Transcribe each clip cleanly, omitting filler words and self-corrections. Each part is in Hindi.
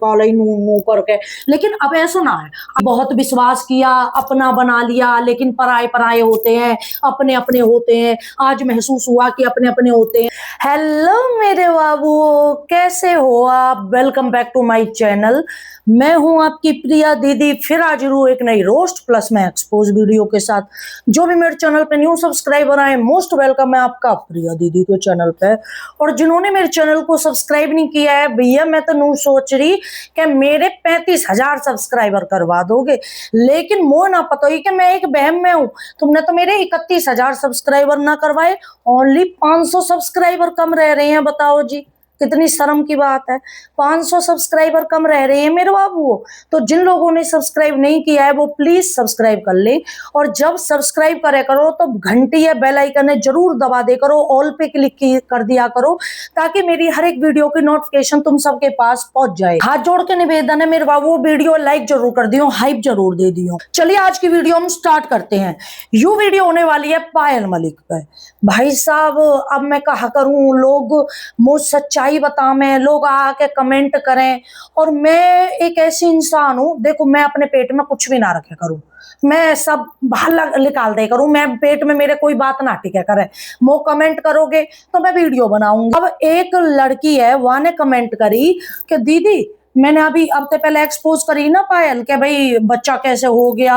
वाले नू नू करके। लेकिन अब ऐसा ना है, बहुत विश्वास किया, अपना बना लिया, लेकिन पराए पराए होते हैं, अपने अपने होते हैं। आज महसूस हुआ कि अपने अपने होते हैं। हेलो मेरे बाबू, कैसे हो आप? Welcome back to my channel. मैं हूं आपकी प्रिया दीदी, फिर हाजिर हूं एक नई रोस्ट प्लस में एक्सपोज वीडियो के साथ। जो भी मेरे चैनल पे न्यू सब्सक्राइबर आए, मोस्ट वेलकम है आपका प्रिया दीदी के चैनल पे। और जिन्होंने मेरे चैनल को सब्सक्राइब नहीं किया है, भैया मैं तो नहीं सोच रही कि मेरे 35,000 सब्सक्राइबर करवा दोगे, लेकिन मोह ना पता ही कि मैं एक बहम में हूं। तुमने तो मेरे 31,000 सब्सक्राइबर ना करवाए, ओनली 500 सब्सक्राइबर कम रह रहे हैं। बताओ जी, कितनी शर्म की बात है। 500 सब्सक्राइबर कम रह रहे हैं मेरे बाबू। तो जिन लोगों ने सब्सक्राइब नहीं किया है वो प्लीज सब्सक्राइब कर ले, और जब सब्सक्राइब करे करो तो घंटी या बेल आइकन जरूर दबा दे करो, ऑल पे क्लिक कर दिया करो, ताकि मेरी हर एक वीडियो की नोटिफिकेशन तुम सबके पास पहुंच जाए। हाथ जोड़ के निवेदन है मेरे बाबू, वीडियो लाइक जरूर कर दियो, हाइप जरूर दे दियो। चलिए आज की वीडियो हम स्टार्ट करते हैं। यू वीडियो होने वाली है पायल मलिक पे। भाई साहब, अब मैं कहा करूं, लोग मुझ सच्चाई बताएं, लोग आके कमेंट करें, और मैं एक ऐसी इंसान हूं, देखो मैं अपने पेट में कुछ भी ना रखे करूं, मैं सब बाहर निकाल दे करूं, मैं पेट में मेरे कोई बात ना टिके करे। वो कमेंट करोगे तो मैं वीडियो बनाऊंगी। अब एक लड़की है, वहां ने कमेंट करी कि दीदी, मैंने अभी हफ्ते पहले एक्सपोज करी ना पायल के भाई बच्चा कैसे हो गया,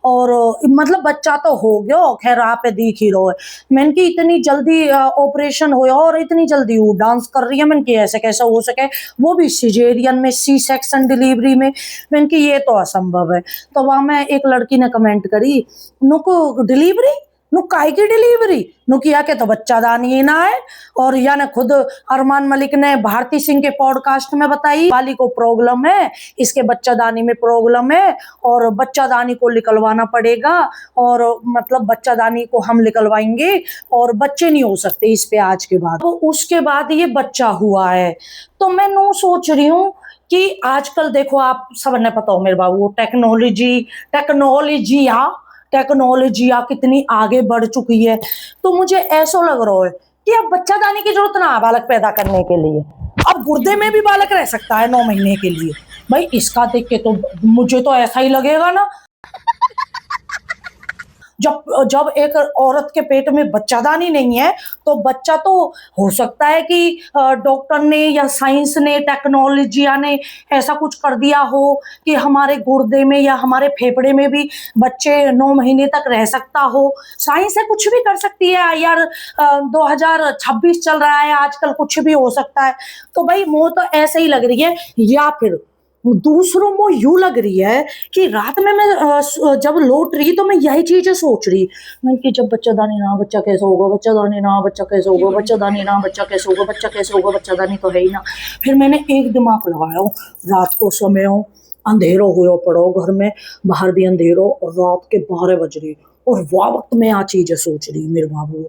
और मतलब बच्चा तो हो गया, खैर आप दिख ही रहो है। मैंने की इतनी जल्दी ऑपरेशन हुआ और इतनी जल्दी वो डांस कर रही है, मैंने की ऐसे कैसे हो सके, वो भी सिजेरियन में, सी सेक्शन डिलीवरी में। मैंने की ये तो असंभव है। तो वहां में एक लड़की ने कमेंट करी, नुको डिलीवरी नु काय की डिलीवरी नु किया के तो बच्चा दानी ही ना है। और या ने खुद अरमान मलिक ने भारती सिंह के पॉडकास्ट में बताई, वाली को प्रॉब्लम है, इसके बच्चा दानी में प्रॉब्लम है, और बच्चा दानी को निकलवाना पड़ेगा, और मतलब बच्चा दानी को हम निकलवाएंगे और बच्चे नहीं हो सकते इस पे आज के बाद। तो उसके बाद ये बच्चा हुआ है। तो मैं नो सोच रही हूँ कि आजकल देखो, आप सबने पता हो मेरे बाबू, टेक्नोलॉजी कितनी आगे बढ़ चुकी है। तो मुझे ऐसा लग रहा है कि अब बच्चा दानी की जरूरत ना है बालक पैदा करने के लिए। अब गुर्दे में भी बालक रह सकता है 9 महीने के लिए। भाई इसका देख के तो मुझे तो ऐसा ही लगेगा ना, जब एक औरत के पेट में बच्चादानी नहीं है तो बच्चा तो हो सकता है कि डॉक्टर ने या साइंस ने, टेक्नोलॉजी ने ऐसा कुछ कर दिया हो कि हमारे गुर्दे में या हमारे फेफड़े में भी बच्चे 9 महीने तक रह सकता हो। साइंस है, कुछ भी कर सकती है यार। 2026 चल रहा है, आजकल कुछ भी हो सकता है। तो भाई मुझे तो ऐसे ही लग रही है, या फिर दूसरों को यूं लग रही है कि रात में मैं जब लौट रही तो मैं यही चीजें सोच रही, मैं कि जब बच्चा दानी ना, बच्चा कैसे होगा, बच्चा दानी ना, बच्चा कैसे होगा, बच्चा दानी ना, बच्चा कैसे होगा, बच्चा कैसे होगा, बच्चा दानी तो है ही ना। फिर मैंने एक दिमाग लगाया, रात को समय हो, अंधेरो हुआ पड़ो घर में, बाहर भी अंधेरो, और रात के 12 बज रही, और वह वक्त में आ चीजें सोच रही मेरे बाबू।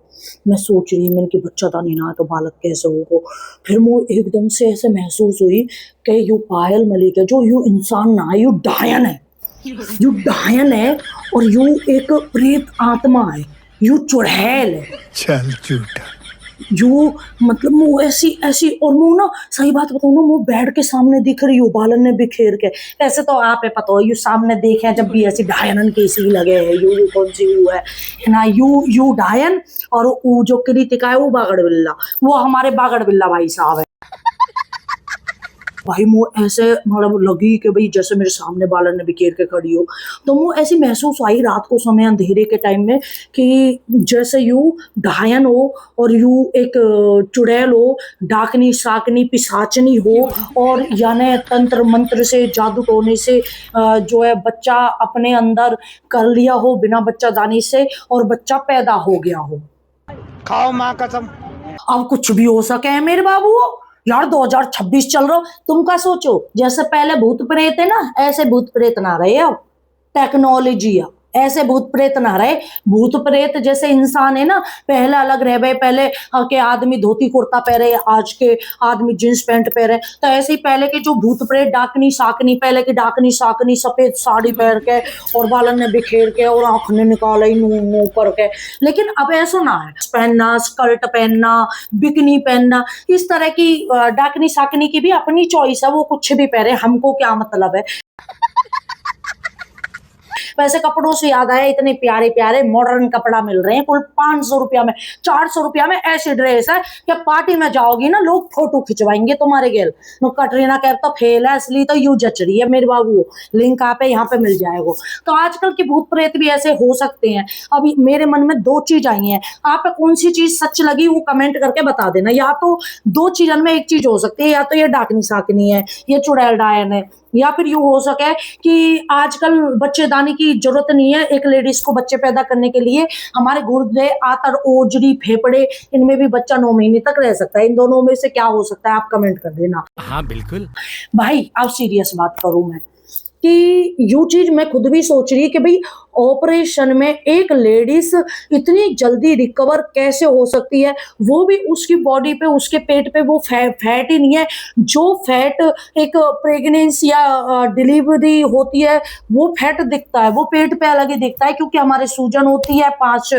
मैं सोच रही, मैंने कि बच्चा दानी ना तो बालक कैसे होगा। फिर मुझे एकदम से ऐसे महसूस हुई कि यू पायल मलिक है, जो यू इंसान ना है, यू डायन है, यू डायन है, और यू एक प्रेत आत्मा है, यू चुड़ैल है। चल झूठा। जो मतलब मुँह ऐसी ऐसी, और मुँह ना, सही बात बताऊँ ना, मुँह बेड के सामने दिख रही हो, बालन ने बिखेर के। ऐसे तो आप है पता हो, यू सामने देखे जब भी ऐसी डायन के सी लगे है, यू कौन सी यू है ना, यू डायन, और वो जो कृतिका है वो बागड़ बिल्ला, वो हमारे बागड़ बिल्ला भाई साहब है। भाई मुँह ऐसे मतलब लगी कि भाई जैसे मेरे सामने बालन ने बिखेर के खड़ी हो। तो मुँह ऐसी महसूस आई रात को समय अंधेरे के टाइम में कि जैसे यू डायन हो, और यू एक चुड़ैल हो, डाकनी साकनी पिशाचनी हो, और यानी तंत्र मंत्र से, जादू टोने से जो है बच्चा अपने अंदर कर लिया हो बिना बच्चा दानी से, और बच्चा पैदा हो गया हो। खाओ माँ कसम। अब कुछ भी हो सके है मेरे बाबू। यार 2026 चल रहा, तुम क्या सोचो, जैसे पहले भूत प्रेत है ना, ऐसे भूत प्रेत ना रहे। अब टेक्नोलॉजी ऐसे भूत प्रेत ना रहे। भूत प्रेत जैसे इंसान है ना, पहले अलग रह गए, पहले के आदमी धोती कुर्ता पहने, आज के आदमी जींस पैंट पहने, तो ऐसे ही पहले के जो भूत प्रेत डाकनी साकनी, पहले की डाकनी साकनी सफेद साड़ी पहन के और बालन ने बिखेर के और आंख ने निकाले मुंह करके। लेकिन अब ऐसा ना है, पहनना, स्कर्ट पहनना, बिकनी पहनना, इस तरह की डाकनी साकनी की भी अपनी चॉइस है, वो कुछ भी पहने, हमको क्या मतलब है। वैसे कपड़ों से याद आया, इतने प्यारे प्यारे मॉडर्न कपड़ा मिल रहे हैं कुल 500 रुपया में, 400 रुपया में ऐसी ड्रेस है कि पार्टी में जाओगी ना लोग फोटो खिंचवाएंगे तुम्हारे गेल। तो कटरीना कैफ तो फेल है, इसलिए तो यू जच रही है मेरे बाबू। लिंक आप यहाँ पे मिल जाएगा। तो आजकल के भूत प्रेत भी ऐसे हो सकते हैं। अभी मेरे मन में 2 चीज आई हैं, आप कौन सी चीज सच लगी वो कमेंट करके बता देना। या तो 2 चीजों में एक चीज हो सकती है, या तो ये डाकनी साकनी है, ये चुड़ैल डायन है, या फिर यूं हो सके कि आजकल बच्चेदानी की जरूरत नहीं है एक लेडीज को बच्चे पैदा करने के लिए। हमारे गुर्दे, आंत, ओजरी, फेफड़े, इनमें भी बच्चा 9 महीने तक रह सकता है। इन दोनों में से क्या हो सकता है, आप कमेंट कर देना। हाँ बिल्कुल भाई अब सीरियस बात करूं मैं कि यू चीज मैं खुद भी सोच रही कि भाई ऑपरेशन में एक लेडीज इतनी जल्दी रिकवर कैसे हो सकती है, वो भी उसकी बॉडी पे, उसके पेट पे वो फैट ही नहीं है। जो फैट एक प्रेगनेंसी या डिलीवरी होती है वो फैट दिखता है, वो पेट पे अलग ही दिखता है, क्योंकि हमारे सूजन होती है 5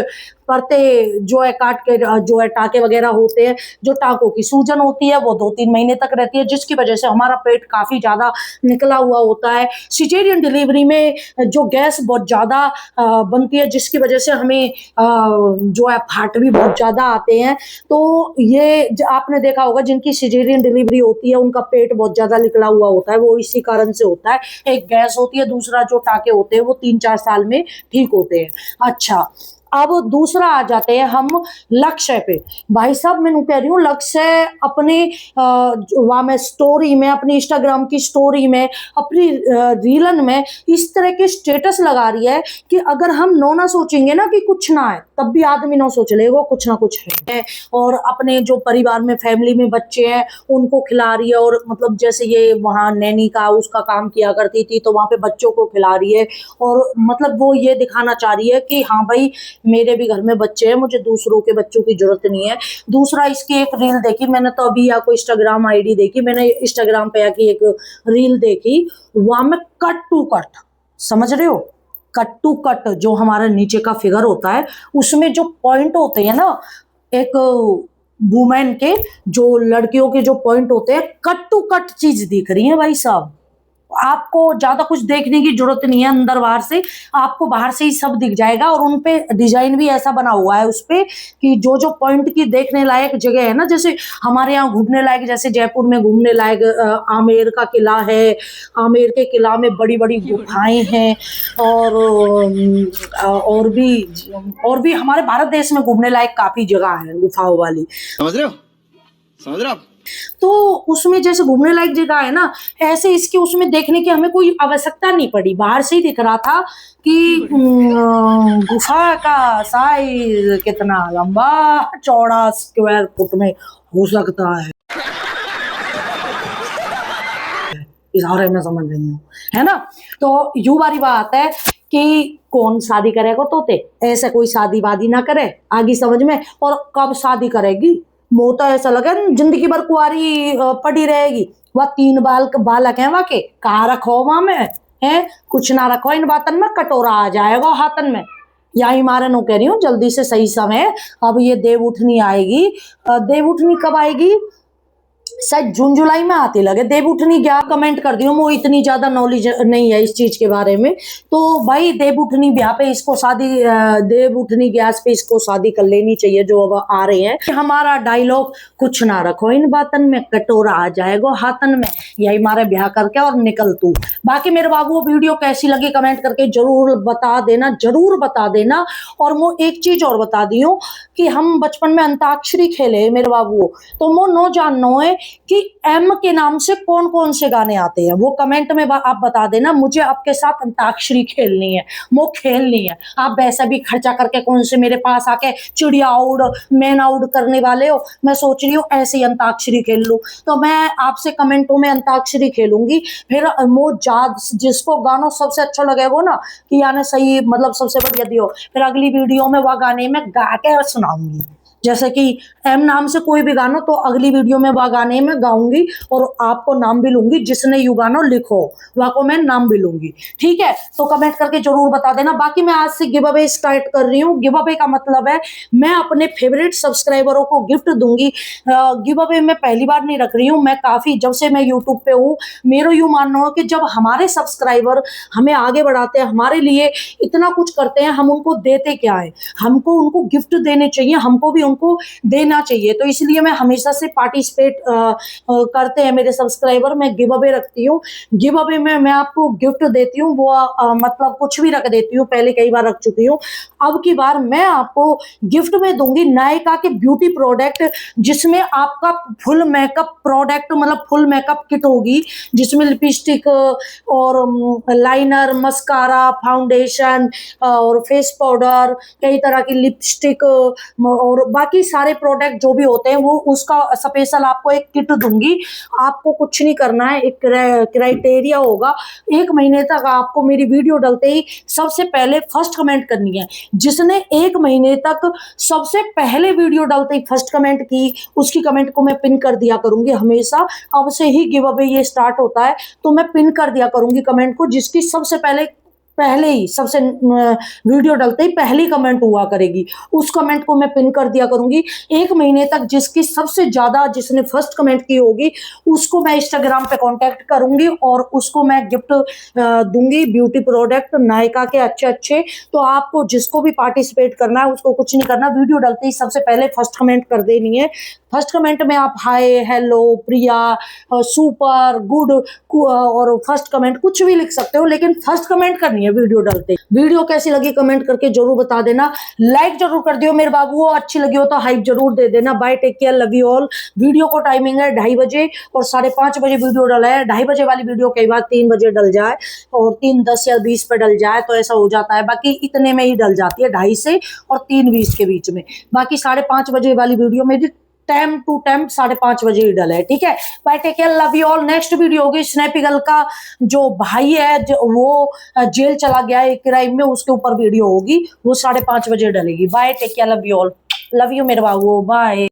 परते जो है काट के, जो है टाके वगैरह होते हैं, जो टाकों की सूजन होती है वो 2-3 महीने तक रहती है, जिसकी वजह से हमारा पेट काफी ज्यादा निकला हुआ होता है। सिजेरियन डिलीवरी में जो गैस बहुत ज्यादा बनती है, जिसकी वजह से हमें जो है फाट भी बहुत ज्यादा आते हैं। तो ये आपने देखा होगा जिनकी सिजेरियन डिलीवरी होती है उनका पेट बहुत ज्यादा निकला हुआ होता है, वो इसी कारण से होता है। एक गैस होती है, दूसरा जो टाके होते हैं वो 3-4 साल में ठीक होते हैं। अच्छा, अब दूसरा आ जाते हैं हम लक्ष्य पे। भाई साहब मैं कह रही हूँ, लक्ष्य अपने वहां में स्टोरी में, अपनी इंस्टाग्राम की स्टोरी में, अपनी रीलन में इस तरह के स्टेटस लगा रही है कि अगर हम ना सोचेंगे ना कि कुछ ना है, तब भी आदमी ना सोच लेगा कुछ ना कुछ है। और अपने जो परिवार में, फैमिली में बच्चे हैं उनको खिला रही है, और मतलब जैसे ये वहाँ नैनी का उसका काम किया करती थी तो वहां पे बच्चों को खिला रही है, और मतलब वो ये दिखाना चाह रही है कि हाँ भाई मेरे भी घर में बच्चे हैं, मुझे दूसरों के बच्चों की जरूरत नहीं है। दूसरा, इसकी एक रील देखी मैंने, तो अभी या कोई इंस्टाग्राम आईडी देखी मैंने, इंस्टाग्राम पे आके एक रील देखी, वहां में कट टू कट, समझ रहे हो, कट टू कट जो हमारा नीचे का फिगर होता है उसमें जो पॉइंट होते हैं ना, एक वुमेन के जो लड़कियों के जो पॉइंट होते हैं, कट टू कट चीज दिख रही है भाई साहब। आपको ज्यादा कुछ देखने की जरूरत नहीं है, अंदर बाहर से आपको बाहर से ही सब दिख जाएगा। और उनपे डिजाइन भी ऐसा बना हुआ है उसपे कि जो जो पॉइंट की देखने लायक जगह है ना, जैसे हमारे यहाँ घूमने लायक, जैसे जयपुर में घूमने लायक आमेर का किला है, आमेर के किला में बड़ी बड़ी गुफाएं हैं, और भी हमारे भारत देश में घूमने लायक काफी जगह है गुफाओं वाली, समझ रहे हो, समझ रहे हो आप। तो उसमें जैसे घूमने लायक जगह है ना, ऐसे इसके उसमें देखने की हमें कोई आवश्यकता नहीं पड़ी। बाहर से ही दिख रहा था कि गुफा का साइज कितना लंबा चौड़ा स्क्वायर फुट में हो सकता है, इस बारे में समझ रही हूँ, है ना। तो यू वाली बात है कि कौन शादी करेगा, तोते ऐसे कोई शादी वादी ना करे आगे समझ में। और कब शादी करेगी, वो तो ऐसा लगे जिंदगी भर कुंवारी पड़ी रहेगी। वह 3 बालक हैं, वाके कहाँ रखो वहां में है, कुछ ना रखो इन बातन में, कटोरा आ जाएगा हाथन में। यही मारे नो कह रही हूँ, जल्दी से सही समय अब ये देव उठनी आएगी। देव उठनी कब आएगी, शायद जून जुलाई में आती लगे देव उठनी। क्या कमेंट कर दियो, वो इतनी ज्यादा नॉलेज नहीं है इस चीज के बारे में। तो भाई देव उठनी ब्याह पे इसको शादी, देव उठनी गैस पे इसको शादी कर लेनी चाहिए जो अब आ रहे हैं। हमारा डायलॉग कुछ ना रखो इन बातन में, कटोरा आ जाएगा हाथन में, यही मारे ब्याह करके और निकल तू। बाकी मेरे बाबू वो वीडियो कैसी लगी कमेंट करके जरूर बता देना, जरूर बता देना। और वो एक चीज और बता दियो कि हम बचपन में अंताक्षरी खेले मेरे बाबू, तो वो नो जाननो है कि एम के नाम से कौन कौन से गाने आते हैं, वो कमेंट में आप बता देना। मुझे आपके साथ अंताक्षरी खेलनी है, वो खेलनी है। आप वैसा भी खर्चा करके कौन से मेरे पास आके चिड़िया उड़ मैना उड़ करने वाले हो। मैं सोच रही हूँ ऐसे ही अंताक्षरी खेल लूं, तो मैं आपसे कमेंटों में अंताक्षरी खेलूंगी। फिर वो जिसको गाना सबसे अच्छा लगेगा ना, कि यानी सही मतलब सबसे बढ़िया दियो, फिर अगली वीडियो में वह गाने में गा के सुनाऊंगी। जैसे कि एम नाम से कोई भी गाना, तो अगली वीडियो में वह गाने में गाऊंगी और आपको नाम भी लूंगी, जिसने यू गाना लिखो वह को मैं नाम भी लूंगी। ठीक है, तो कमेंट करके जरूर बता देना। बाकी मैं आज से गिव अवे स्टार्ट कर रही हूँ। गिव अवे का मतलब है मैं अपने फेवरेट सब्सक्राइबरों को गिफ्ट दूंगी। गिव अवे मैं पहली बार नहीं रख रही हूँ, मैं काफी जब से मैं यूट्यूब पे हूँ, मेरा यूं मानना हो कि जब हमारे सब्सक्राइबर हमें आगे बढ़ाते हैं, हमारे लिए इतना कुछ करते हैं, हम उनको देते क्या है, हमको उनको गिफ्ट देने चाहिए, हमको भी उनको देना चाहिए। तो इसलिए मैं हमेशा से पार्टिसिपेट करते हैं मेरे सब्सक्राइबर। मैं गिव अवे रखती हूँ, गिव अवे में मैं आपको गिफ्ट देती हूँ, वो मतलब कुछ भी रख देती हूँ, पहले कई बार रख चुकी हूँ। अब की बार मैं आपको गिफ्ट में दूंगी नायका के ब्यूटी प्रोडक्ट, जिसमें आपका फुल मेकअप प्रोडक्ट मतलब फुल मेकअप किट होगी, जिसमें लिपस्टिक और लाइनर, मस्कारा, फाउंडेशन और फेस पाउडर, कई तरह की लिपस्टिक और बाकी सारे प्रोडक्ट जो भी होते हैं, वो उसका स्पेशल आपको एक किट दूंगी। आपको कुछ नहीं करना है, एक क्राइटेरिया होगा, 1 महीने तक आपको मेरी वीडियो डलते ही सबसे पहले फर्स्ट कमेंट करनी है। जिसने 1 महीने तक सबसे पहले वीडियो डलते ही फर्स्ट कमेंट की, उसकी कमेंट को मैं पिन कर दिया करूंगी हमेशा। अब से ही गिव अवे ये स्टार्ट होता है, तो मैं पिन कर दिया करूंगी कमेंट को, जिसकी सबसे पहले ही सबसे वीडियो डलते ही पहली कमेंट हुआ करेगी, उस कमेंट को मैं पिन कर दिया करूंगी। 1 महीने तक जिसकी सबसे ज्यादा, जिसने फर्स्ट कमेंट की होगी, उसको मैं इंस्टाग्राम पे कांटेक्ट करूंगी और उसको मैं गिफ्ट दूंगी, ब्यूटी प्रोडक्ट नायका के अच्छे अच्छे। तो आपको जिसको भी पार्टिसिपेट करना है उसको कुछ नहीं करना, वीडियो डलते ही सबसे पहले फर्स्ट कमेंट कर देनी है। फर्स्ट कमेंट में आप हाय, हेलो, प्रिया, सुपर, गुड और फर्स्ट कमेंट कुछ भी लिख सकते हो, लेकिन फर्स्ट कमेंट करनी है वीडियो डालते। वीडियो कैसी लगी कमेंट करके जरूर बता देना। लाइक जरूर कर दियो मेरे बाबू, अच्छी लगी हो तो हाइप जरूर दे देना। Bye, take care, love you all. Video को टाइमिंग है 2:30 बजे और 5:30 बजे वीडियो डला है। 2:30 बजे वाली वीडियो कई बार 3 बजे डल जाए और 3:10 या 20 पे डल जाए, तो ऐसा हो जाता है। बाकी इतने में ही डल जाती है, 2:30 से और 3:20 के बीच में। बाकी 5:30 बजे वाली वीडियो में टाइम टू टाइम 5:30 बजे ही डल है। ठीक है, bye, take care, love you all. Next video होगी स्नैपी गर्ल का जो भाई है, जो वो जेल चला गया है क्राइम में, उसके ऊपर वीडियो होगी, वो 5:30 बजे डलेगी। Bye, take care, love you all. Love you मेरे बाबू, बाय।